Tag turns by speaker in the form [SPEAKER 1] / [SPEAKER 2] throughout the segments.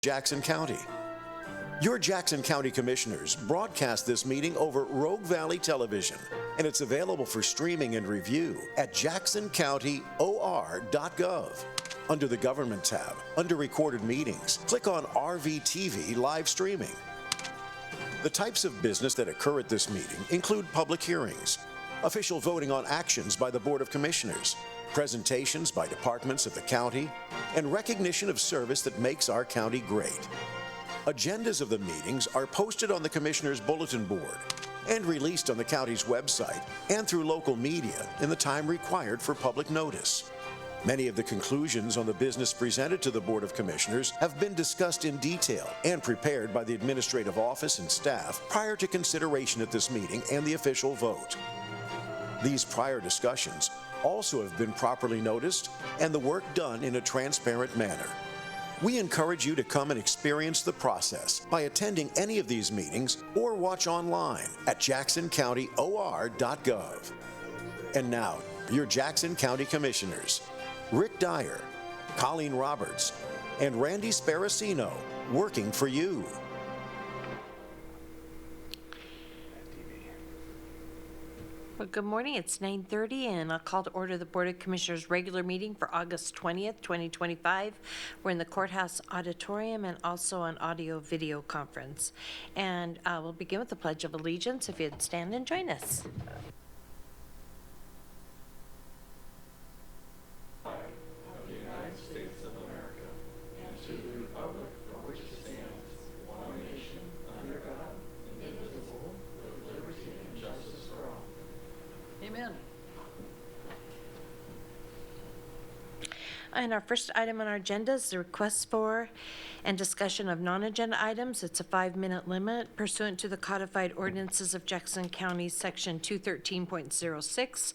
[SPEAKER 1] Jackson County. Your Jackson County Commissioners broadcast this meeting over Rogue Valley Television, and it's available for streaming and review at jacksoncountyor.gov. Under the Government tab, under Recorded Meetings, click on RVTV Live Streaming. The types of business that occur at this meeting include public hearings, official voting on actions by the Board of Commissioners, presentations by departments of the county, and recognition of service that makes our county great. Agendas of the meetings are posted on the Commissioner's Bulletin Board and released on the county's website and through local media in the time required for public notice. Many of the conclusions on the business presented to the Board of Commissioners have been discussed in detail and prepared by the administrative office and staff prior to consideration at this meeting and the official vote. These prior discussions also have been properly noticed and the work done in a transparent manner. We encourage you to come and experience the process by attending any of these meetings or watch online at jacksoncountyor.gov. And now, your Jackson County Commissioners, Rick Dyer, Colleen Roberts, and Randy Sparacino, working for you.
[SPEAKER 2] Well, good morning. It's 9:30, and I'll call to order the Board of Commissioners' regular meeting for August 20th, 2025. We're in the courthouse auditorium and also an audio-video conference. And we'll begin with the Pledge of Allegiance. If you'd stand and join us.
[SPEAKER 3] Amen.
[SPEAKER 2] And our first item on our agenda is the request for and discussion of non-agenda items. It's a 5-minute limit pursuant to the codified ordinances of Jackson County, Section 213.06.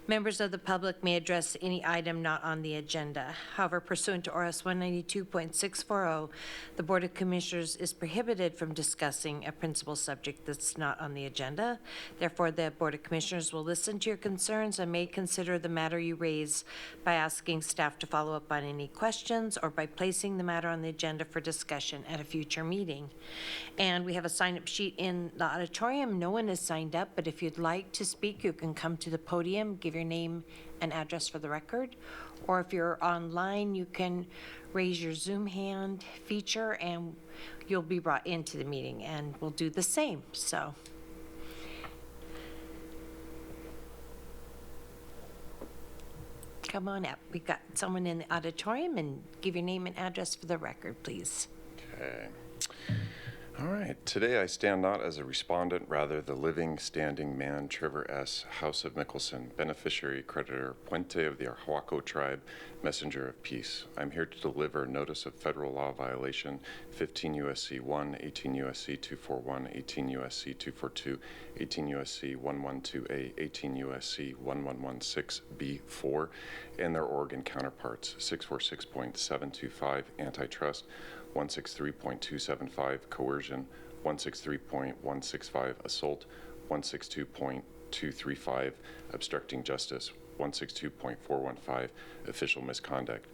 [SPEAKER 2] Members of the public may address any item not on the agenda. However, pursuant to RS 192.640, the Board of Commissioners is prohibited from discussing a principal subject that's not on the agenda. Therefore, the Board of Commissioners will listen to your concerns and may consider the matter you raise by asking staff to follow up on any questions or by placing the matter on the agenda for discussion at a future meeting. And we have a sign-up sheet in the auditorium. No one is signed up, but if you'd like to speak, you can come to the podium, give your name and address for the record. Or if you're online, you can raise your Zoom hand feature and you'll be brought into the meeting, and we'll do the same. So. Come on up. We've got someone in the auditorium, and give your name and address for the record, please.
[SPEAKER 4] Okay. All right. Today I stand not as a respondent, rather the living, standing man, Trevor S., House of Mickelson, beneficiary, creditor, Puente of the Arhuaco tribe, messenger of peace. I'm here to deliver notice of federal law violation 15 U.S.C. 1, 18 U.S.C. 241, 18 U.S.C. 242, 18 U.S.C. 112A, 18 U.S.C. 1116B4, and their Oregon counterparts, 646.725, antitrust, 163.275, coercion, 163.165, assault, 162.235, obstructing justice, 162.415, official misconduct.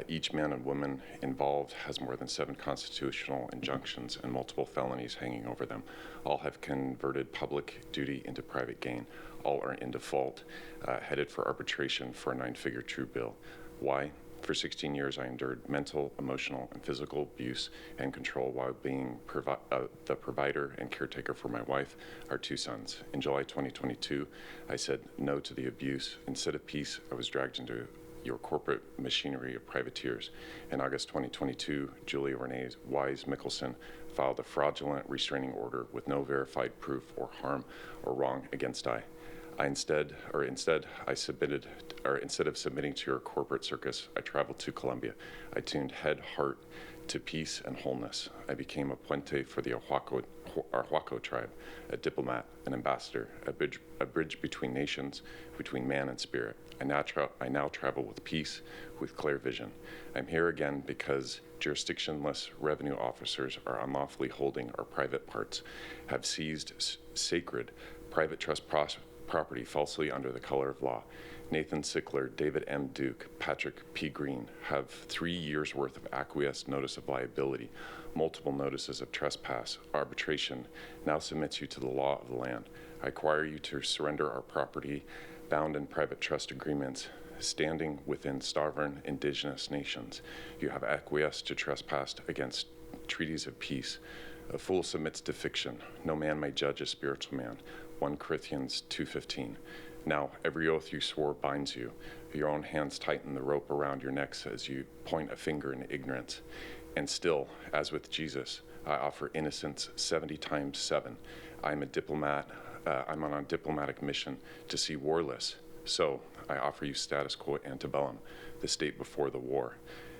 [SPEAKER 4] Each man and woman involved has more than 7 constitutional injunctions and multiple felonies hanging over them. All have converted public duty into private gain. All are in default, headed for arbitration for a 9-figure true bill. Why? For 16 years, I endured mental, emotional, and physical abuse and control while being the provider and caretaker for my wife, our 2 sons. In July 2022, I said no to the abuse. Instead of peace, I was dragged into your corporate machinery of privateers. In August 2022, Julia Renee Wise Mickelson filed a fraudulent restraining order with no verified proof or harm or wrong against I. Instead of submitting to your corporate circus, I traveled to Colombia. I tuned head, heart to peace and wholeness. I became a puente for the Arhuaco tribe, a diplomat, an ambassador, a bridge between nations, between man and spirit. I now travel with peace, with clear vision. I'm here again because jurisdictionless revenue officers are unlawfully holding our private parts, have seized sacred private trust property falsely under the color of law, Nathan Sickler, David M. Duke, Patrick P. Green have 3 years' worth of acquiesced notice of liability, multiple notices of trespass, arbitration, now submits you to the law of the land. I require you to surrender our property bound in private trust agreements standing within sovereign indigenous nations. You have acquiesced to trespass against treaties of peace. A fool submits to fiction. No man may judge a spiritual man. 1 Corinthians 2:15. Now, every oath you swore binds you. Your own hands tighten the rope around your necks as you point a finger in ignorance. And still, as with Jesus, I offer innocence 70 times 7. I'm a diplomat. I'm on a diplomatic mission to see warless. So, I offer you status quo antebellum, the state before the war.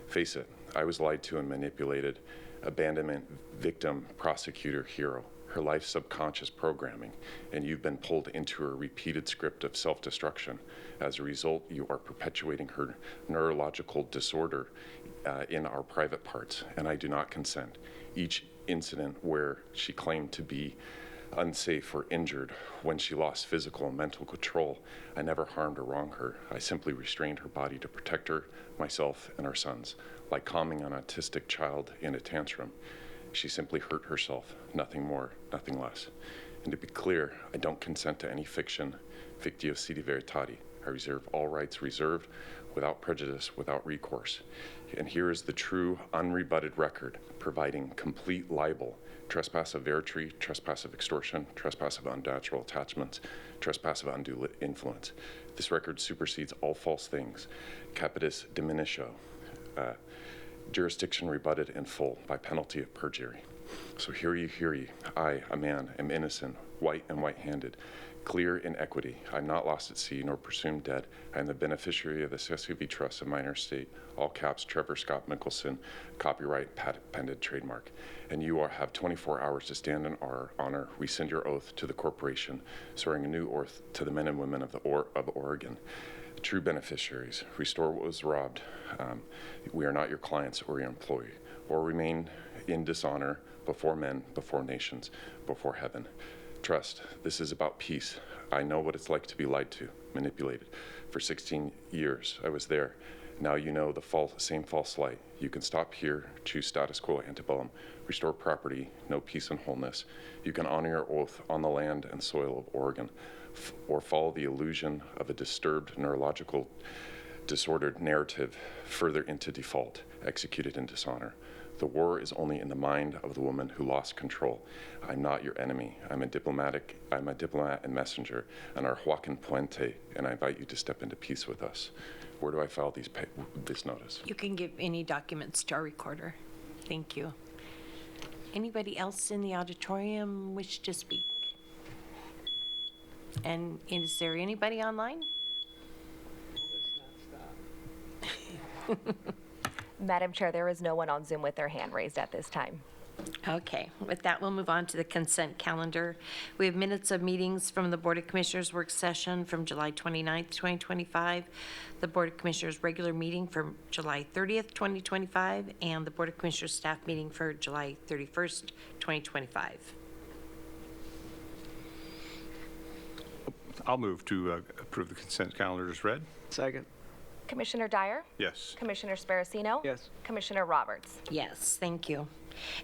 [SPEAKER 4] Face it, I was lied to and manipulated. Abandonment, victim, prosecutor, hero. Her life's subconscious programming, and you've been pulled into a repeated script of self-destruction. As a result, you are perpetuating her neurological disorder in our private parts, and I do not consent. Each incident where she claimed to be unsafe or injured, when she lost physical and mental control, I never harmed or wronged her. I simply restrained her body to protect her, myself, and our sons. Like calming an autistic child in a tantrum, she simply hurt herself, nothing more, nothing less. And to be clear, I don't consent to any fiction, fictio siti veritati. I reserve all rights reserved, without prejudice, without recourse. And here is the true, unrebutted record, providing complete libel: trespass of verity, trespass of extortion, trespass of unnatural attachments, trespass of undue influence. This record supersedes all false things. Capitis diminitio. Jurisdiction rebutted in full by penalty of perjury. So hear ye, I, a man, am innocent, white and white-handed, clear in equity. I am not lost at sea nor presumed dead. I am the beneficiary of the SUV trust of minor estate, all caps, Trevor Scott Mickelson, copyright, patented trademark. And you have 24 hours to stand in our honor, rescind your oath to the corporation, swearing a new oath to the men and women of Oregon. True beneficiaries, restore what was robbed. We are not your clients or your employee, or remain in dishonor before men, before nations, before heaven. Trust, this is about peace. I know what it's like to be lied to, manipulated. For 16 years, I was there. Now you know the same false light. You can stop here, choose status quo antebellum, restore property, no peace and wholeness. You can honor your oath on the land and soil of Oregon, or follow the illusion of a disturbed, neurological, disordered narrative further into default, executed in dishonor. The war is only in the mind of the woman who lost control. I'm not your enemy. I'm a diplomat and messenger, and our Joaquin Puente, and I invite you to step into peace with us. Where do I file this notice?
[SPEAKER 2] You can give any documents to our recorder. Thank you. Anybody else in the auditorium wish to speak? And is there anybody online?
[SPEAKER 3] Madam Chair, there is no one on Zoom with their hand raised at this time.
[SPEAKER 2] Okay, with that, we'll move on to the consent calendar. We have minutes of meetings from the Board of Commissioners work session from July 29th, 2025, the Board of Commissioners regular meeting from July 30th, 2025, and the Board of Commissioners staff meeting for July 31st, 2025.
[SPEAKER 5] I'll move to approve the consent calendar as read.
[SPEAKER 6] Second.
[SPEAKER 3] Commissioner Dyer?
[SPEAKER 5] Yes.
[SPEAKER 3] Commissioner Sparacino?
[SPEAKER 6] Yes.
[SPEAKER 3] Commissioner Roberts?
[SPEAKER 2] Yes, thank you.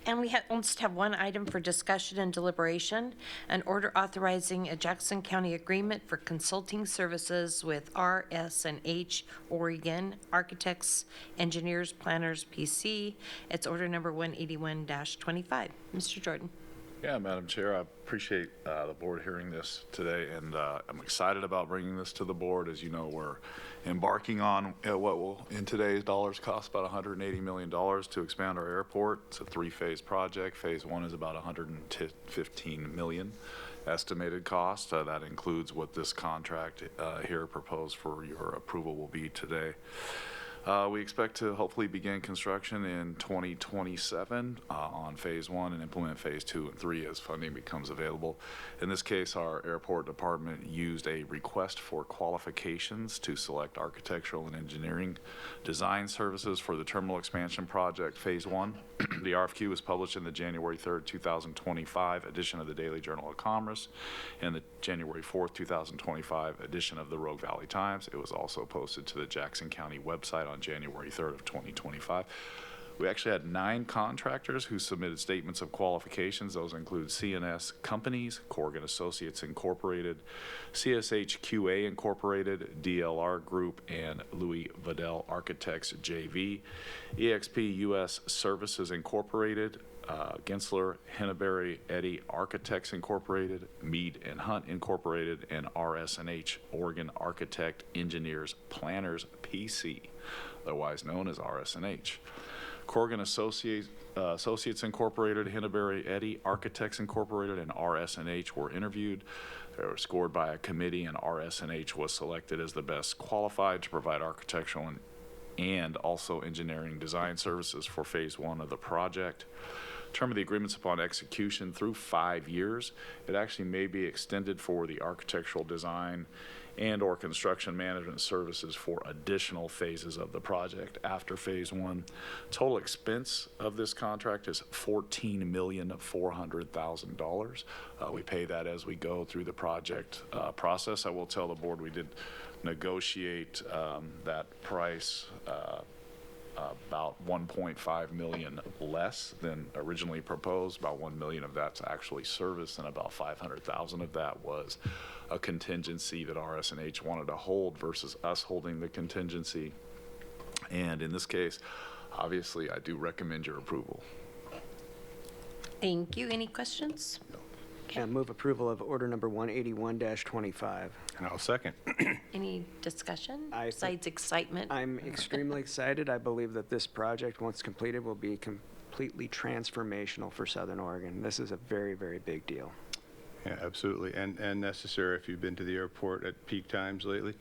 [SPEAKER 2] And we just have one item for discussion and deliberation, an order authorizing a Jackson County agreement for consulting services with RS&H Oregon Architects, Engineers, Planners, PC. It's order number 181-25. Mr. Jordan.
[SPEAKER 7] Yeah, Madam Chair, I appreciate the board hearing this today, and I'm excited about bringing this to the board. As you know, we're embarking on what will, in today's dollars, cost about $180 million to expand our airport. It's a 3-phase project. Phase 1 is about $115 million estimated cost. That includes what this contract here proposed for your approval will be today. We expect to hopefully begin construction in 2027 on Phase 1 and implement Phase 2 and 3 as funding becomes available. In this case, our airport department used a request for qualifications to select architectural and engineering design services for the terminal expansion project Phase 1. The RFQ was published in the January 3rd, 2025 edition of the Daily Journal of Commerce and the January 4th, 2025 edition of the Rogue Valley Times. It was also posted to the Jackson County website on January 3rd of 2025. We actually had 9 contractors who submitted statements of qualifications. Those include CNS Companies, Corrigan Associates Incorporated, CSH QA Incorporated, DLR Group, and Louis Vidal Architects JV, EXP US Services Incorporated, Gensler, Henneberry, Eddy Architects Incorporated, Mead and Hunt Incorporated, and RS&H, Oregon Architect Engineers Planners PC, otherwise known as RS&H. Corrigan Associates Incorporated, Henneberry, Eddy Architects Incorporated, and RS&H were interviewed. They were scored by a committee, and RS&H was selected as the best qualified to provide architectural and also engineering design services for Phase 1 of the project. Term of the agreements upon execution through 5 years. It actually may be extended for the architectural design and or construction management services for additional phases of the project after Phase 1. Total expense of this contract is $14,400,000. We pay that as we go through the project process. I will tell the board we did negotiate that price about $1.5 million less than originally proposed. About $1 million of that's actually service, and about $500,000 of that was a contingency that RS&H wanted to hold versus us holding the contingency. And in this case, obviously, I do recommend your approval.
[SPEAKER 2] Thank you. Any questions?
[SPEAKER 6] And move approval of order number 181-25.
[SPEAKER 5] And I'll second.
[SPEAKER 2] Any discussion
[SPEAKER 6] I think-
[SPEAKER 2] besides excitement?
[SPEAKER 6] I'm extremely excited. I believe that this project, once completed, will be completely transformational for Southern Oregon. This is a very, very big deal.
[SPEAKER 5] Yeah, absolutely, and necessary if you've been to the airport at peak times lately.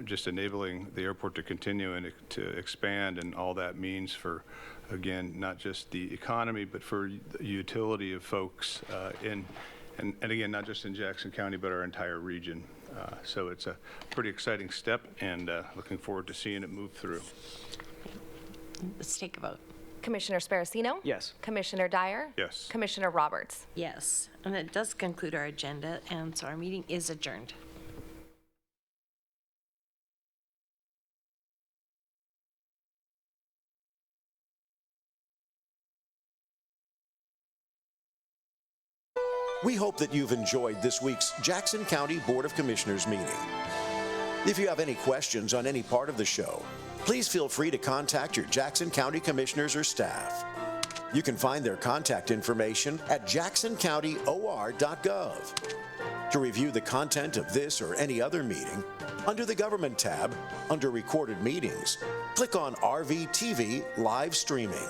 [SPEAKER 5] Just enabling the airport to continue and to expand, and all that means for, again, not just the economy, but for the utility of folks and again, not just in Jackson County, but our entire region. So it's a pretty exciting step, and looking forward to seeing it move through.
[SPEAKER 2] Let's take a vote.
[SPEAKER 3] Commissioner Sparacino?
[SPEAKER 6] Yes.
[SPEAKER 3] Commissioner Dyer?
[SPEAKER 5] Yes.
[SPEAKER 3] Commissioner Roberts?
[SPEAKER 2] Yes, and that does conclude our agenda, and so our meeting is adjourned.
[SPEAKER 1] We hope that you've enjoyed this week's Jackson County Board of Commissioners meeting. If you have any questions on any part of the show, please feel free to contact your Jackson County Commissioners or staff. You can find their contact information at jacksoncountyor.gov. To review the content of this or any other meeting, under the Government tab, under Recorded Meetings, click on RVTV Live Streaming.